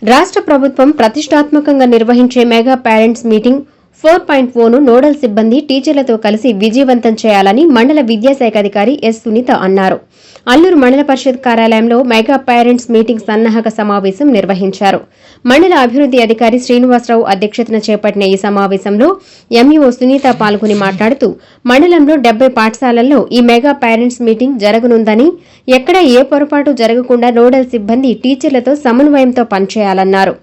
రాష్ట్ర ప్రభుత్వం ప్రతిష్టాత్మకంగా నిర్వహించే మెగా పేరెంట్స్ మీటింగ్ 4.0ను నోడల్ సిబ్బంది టీచర్లతో కలిసి విజయవంతం చేయాలని మండల విద్యాశాఖ అధికారి ఎస్ సునీత అన్నారు. అల్లూరు మండల పరిషత్ కార్యాలయంలో మెగా పేరెంట్స్ మీటింగ్ సన్నాహక సమావేశం నిర్వహించారు. మండల అభివృద్ది అధికారి శ్రీనివాసరావు అధ్యక్షతన చేపట్టిన ఈ సమావేశంలో ఎంఈఓ సునీత పాల్గొని మాట్లాడుతూ మండలంలో 70 పాఠశాలల్లో ఈ మెగా పేరెంట్స్ మీటింగ్ జరగనుందని, ఎక్కడా ఏ పొరపాటు జరగకుండా నోడల్ సిబ్బంది టీచర్లతో సమన్వయంతో పనిచేయాలన్నారు.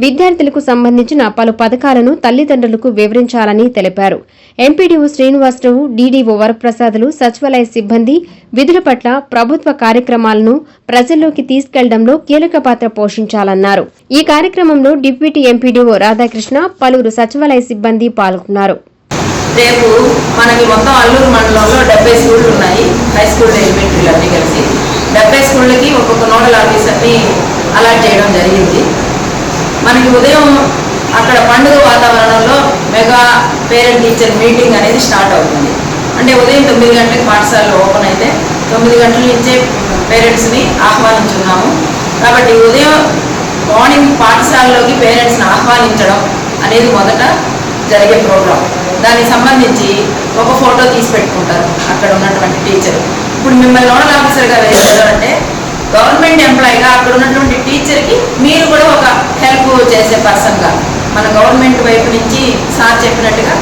విద్యార్థులకు సంబంధించిన పలు పథకాలను తల్లిదండ్రులకు వివరించాలని తెలిపారు. ఎంపీడీఓ శ్రీనివాసరావు, డీడీఓ వరప్రసాదులు సచివాలయ సిబ్బంది విధుల పట్ల ప్రభుత్వ కార్యక్రమాలను ప్రజల్లోకి తీసుకెళ్లడంలో కీలక పాత్ర పోషించాలన్నారు. ఈ కార్యక్రమంలో డిప్యూటీ ఎంపీడీఓ రాధాకృష్ణ, పలువురు సచివాలయ సిబ్బంది పాల్గొన్నారు. రేపు మనకి మొత్తం అల్లూరు మండలంలో 70 స్కూళ్లు ఉన్నాయి. హై స్కూల్, ఎలిమెంటరీలు అన్నీ కలిసి 70 స్కూళ్ళకి ఒక్కొక్క నోడల్ ఆఫీసర్ని అలాట్ చేయడం జరిగింది. మనకి ఉదయం అక్కడ పండుగ వాతావరణంలో మెగా పేరెంట్ టీచర్ మీటింగ్ అనేది స్టార్ట్ అవుతుంది. అంటే ఉదయం 9 గంటలకు పాఠశాలలో ఓపెన్ అయితే 9 గంటల నుంచే పేరెంట్స్ని ఆహ్వానించున్నాము. కాబట్టి ఉదయం మార్నింగ్ పాఠశాలలోకి పేరెంట్స్ని ఆహ్వానించడం అనేది మొదట జరిగే ప్రోగ్రాం. దానికి సంబంధించి ఒక ఫోటో తీసి పెట్టుకుంటారు అక్కడ ఉన్నటువంటి టీచర్. ఇప్పుడు మిమ్మల్ని నోడల్ ఆఫీసర్గా వేశారు అంటే గవర్నమెంట్ ఎంప్లాయీగా అక్కడ ఉన్నటువంటి టీచర్కి మీరు కూడా ఒక హెల్ప్ చేసే పర్సన్గా మన గవర్నమెంట్ వైపు నుంచి సార్ చెప్పినట్టుగా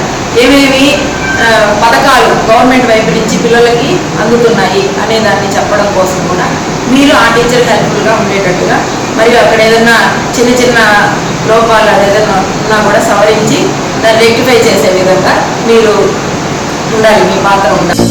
ఏమేమి పథకాలు గవర్నమెంట్ వైపు నుంచి పిల్లలకి అందుతున్నాయి అనే దాన్ని చెప్పడం కోసం కూడా మీరు ఆ టీచర్ హెల్ప్ఫుల్గా ఉండేటట్టుగా, మరియు అక్కడ ఏదైనా చిన్న చిన్న లోపాలు ఏదైనా ఉన్నా కూడా సవరించి దాన్ని రెక్టిఫై చేసే విధంగా మీరు ఉండాలి, మీ పాత్ర ఉండాలి.